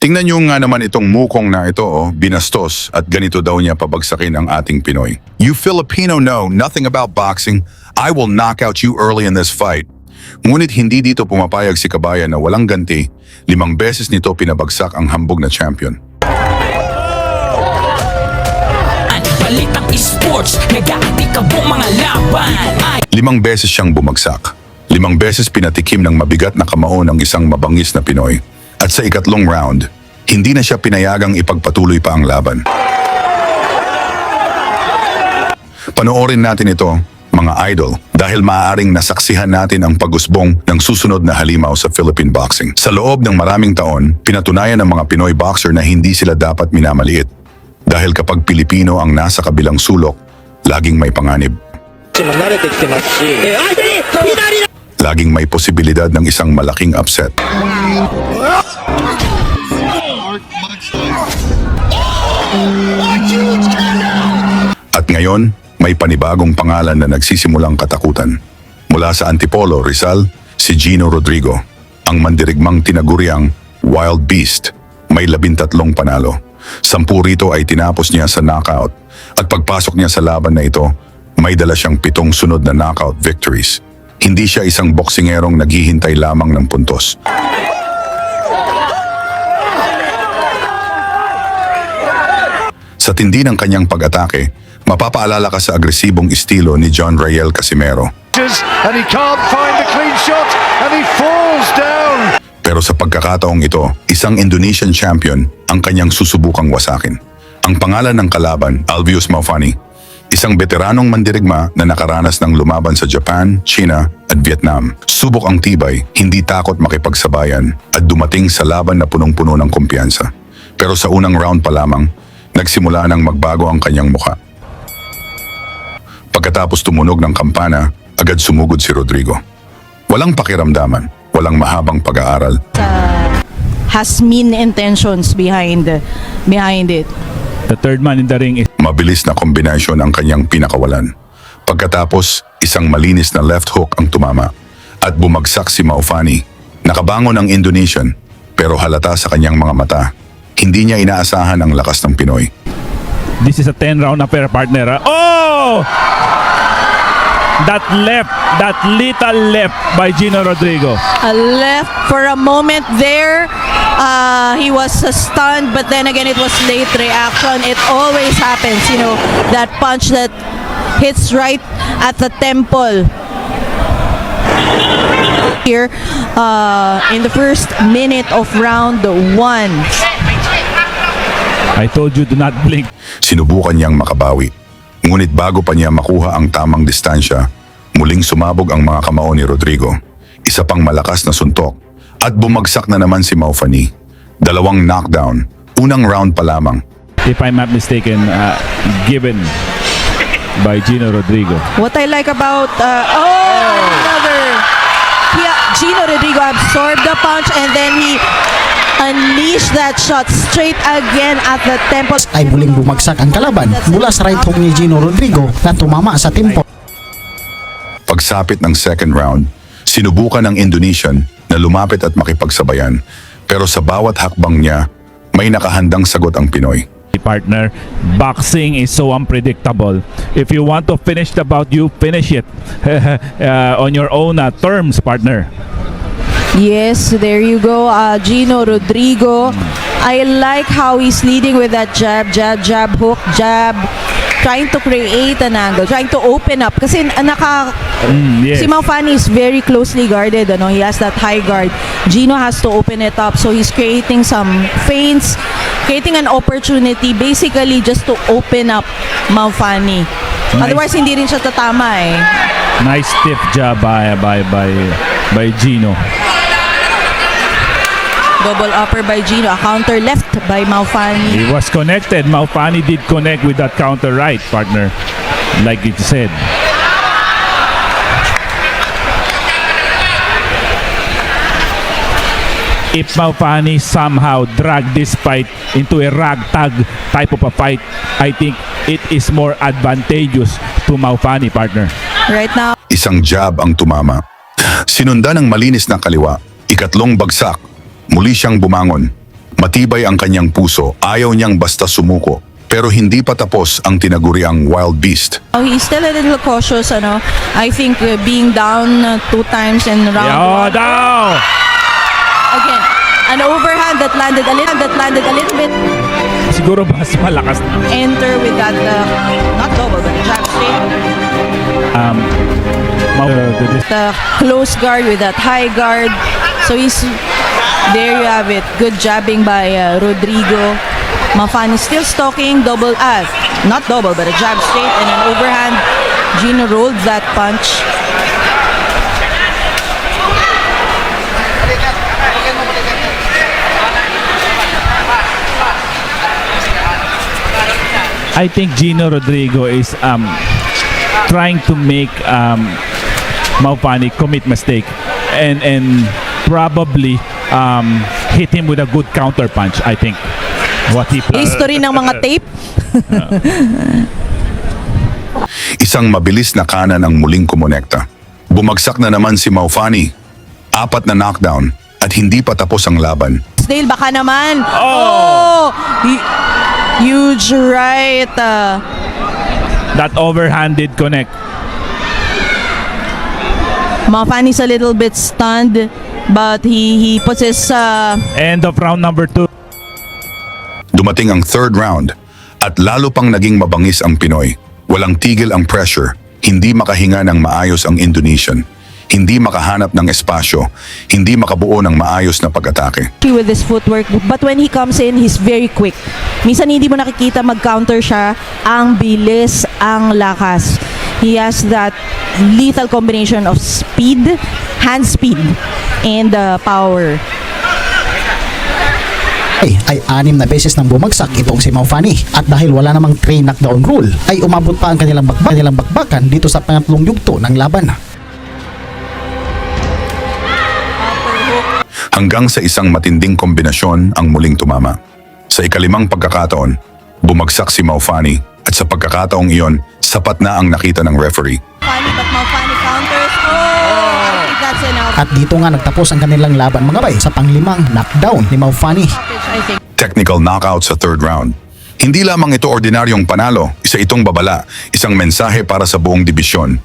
Tingnan nyo nga naman itong mukong na ito, binastos at ganito daw niya pabagsakin ang ating Pinoy. You Filipino know nothing about boxing. I will knock out you early in this fight. Ngunit hindi dito pumapayag si Kabayan na walang ganti, 5 beses nito pinabagsak ang hambog na champion. Balitang esports, nag-aatikabong mga laban. 5 beses siyang bumagsak. 5 beses pinatikim ng mabigat na kamao ng isang mabangis na Pinoy. At sa ikatlong round, hindi na siya pinayagang ipagpatuloy pa ang laban. Panoorin natin ito, mga idol, dahil maaaring nasaksihan natin ang pag-usbong ng susunod na halimaw sa Philippine boxing. Sa loob ng maraming taon, pinatunayan ng mga Pinoy boxer na hindi sila dapat minamaliit. Dahil kapag Pilipino ang nasa kabilang sulok, laging may panganib. Laging may posibilidad ng isang malaking upset. At ngayon, may panibagong pangalan na nagsisimulang katakutan. Mula sa Antipolo, Rizal, si Gino Rodrigo, ang mandirigmang tinaguriang Wild Beast, may 13 panalo. 10 rito ay tinapos niya sa knockout at pagpasok niya sa laban na ito, may dala siyang 7 sunod na knockout victories. Hindi siya isang boksingerong naghihintay lamang ng puntos. Sa tindi ng kanyang pag-atake, mapapaalala ka sa agresibong estilo ni John Rayel Casimero. And he can't find the clean shot and he falls down. Pero sa pagkakataong ito, isang Indonesian champion ang kanyang susubukang wasakin. Ang pangalan ng kalaban, Alvius Maufani, isang veteranong mandirigma na nakaranas ng lumaban sa Japan, China at Vietnam. Subok ang tibay, hindi takot makipagsabayan at dumating sa laban na punong-puno ng kumpiyansa. Pero sa unang round pa lamang, nagsimula nang magbago ang kanyang mukha. Pagkatapos tumunog ng kampana, agad sumugod si Rodrigo. Walang pakiramdaman, walang mahabang pag-aaral. Has mean intentions behind it. The third man in the ring is Mabilis na kombinasyon ang kanyang pinakawalan. Pagkatapos, isang malinis na left hook ang tumama at bumagsak si Maufani. Nakabangon ang Indonesian pero halata sa kanyang mga mata. Hindi niya inaasahan ang lakas ng Pinoy. this is a 10-round affair, partner. Oh! That little left by Gino Rodrigo. A left for a moment there. He was stunned, but then again, it was late reaction. It always happens, you know, that punch that hits right at the temple. Here, in the first minute of round 1. I told you, do not blink. Sinubukan niyang makabawi. Ngunit bago pa niya makuha ang tamang distansya, muling sumabog ang mga kamao ni Rodrigo. Isa pang malakas na suntok at bumagsak na naman si Maufani. 2 knockdown, unang round pa lamang. If I'm not mistaken, given by Gino Rodrigo. What I like about another Gino Rodrigo absorbed the punch and then he unleashed that shot straight again at the temple. Ay muling bumagsak ang kalaban mula sa right hook ni Gino Rodrigo na tumama sa tempo. Pagsapit ng second round, sinubukan ng Indonesian na lumapit at makipagsabayan. Pero sa bawat hakbang niya, may nakahandang sagot ang Pinoy. Partner, boxing is so unpredictable. If you want to finish the bout, you finish it on your own terms, partner. Yes, there you go, Gino Rodrigo. I like how he's leading with that jab, hook, jab, trying to create an angle, trying to open up. Kasi Yes. si Maufani is very closely guarded. Ano? He has that high guard. Gino has to open it up. So he's creating some feints, creating an opportunity basically just to open up Maufani. Otherwise, hindi rin siya tatama eh. Nice stiff jab by Gino. Double upper by Gino, a counter left by Maufani. He was connected. Maufani did connect with that counter right, partner, like it said. If Maufani somehow drag this fight into a ragtag type of a fight, I think it is more advantageous to Maufani, partner. Right now, Isang jab ang tumama. Sinundan ng malinis na kaliwa. Ikatlong bagsak. Muli siyang bumangon. Matibay ang kanyang puso, ayaw niyang basta sumuko. Pero hindi pa tapos ang tinaguriang wild beast. Oh, he's still a little cautious, ano. I think being down 2 times in round Yo, 1. down! Again, an overhand that landed a little bit. Siguro mas malakas. Enter with that, not double, but jab straight. The close guard with that high guard. So there you have it. Good jabbing by Rodrigo. Maufani still stalking, not double, but a jab straight and an overhand. Gino rolled that punch. I think Gino Rodrigo is trying to make Maufani commit mistake and probably hit him with a good counter punch. I think what he History ng mga tape. Isang mabilis na kanan ang muling kumonekta. Bumagsak na naman si Maufani. 4 na knockdown at hindi pa tapos ang laban. Snail, baka naman. Oh! Huge right. that overhanded connect. Maufani's a little bit stunned, but he puts his End of round number 2. Dumating ang third round at lalo pang naging mabangis ang Pinoy. Walang tigil ang pressure, hindi makahinga ng maayos ang Indonesian, hindi makahanap ng espasyo, hindi makabuo ng maayos na pag-atake. with his footwork, but when he comes in, he's very quick. Minsan hindi mo nakikita mag-counter siya. Ang bilis, ang lakas. He has that lethal combination of speed, hand speed, and power. Ay 6 na beses nang bumagsak itong si Maufani at dahil wala namang 3 knockdown rule ay umabot pa ang kanilang bakbakan dito sa pangatlong yugto ng laban. Hanggang sa isang matinding kombinasyon ang muling tumama. Sa ikalimang pagkakataon, bumagsak si Maufani at sa pagkakataong iyon, sapat na ang nakita ng referee. Funny, but Maufani counters. Oh, I think that's enough. At dito nga nagtapos ang kanilang laban mga bay sa panglimang knockdown ni Maufani. I think. Technical knockout sa third round. Hindi lamang ito ordinaryong panalo, isa itong babala, isang mensahe para sa buong dibisyon.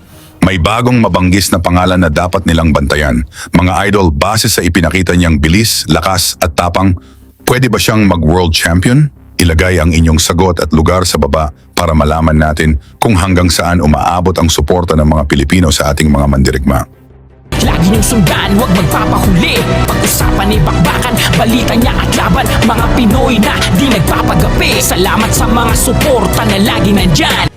May bagong mabanggis na pangalan na dapat nilang bantayan. Mga idol, base sa ipinakita niyang bilis, lakas at tapang, pwede ba siyang mag-world champion? Ilagay ang inyong sagot at lugar sa baba para malaman natin kung hanggang saan umaabot ang suporta ng mga Pilipino sa ating mga mandirigma. Lagi niyong sundan, huwag magpapahuli. Pag-usapan ni bakbakan, balita niya at laban. Mga Pinoy na di nagpapagapi. Salamat sa mga suporta na lagi nandyan.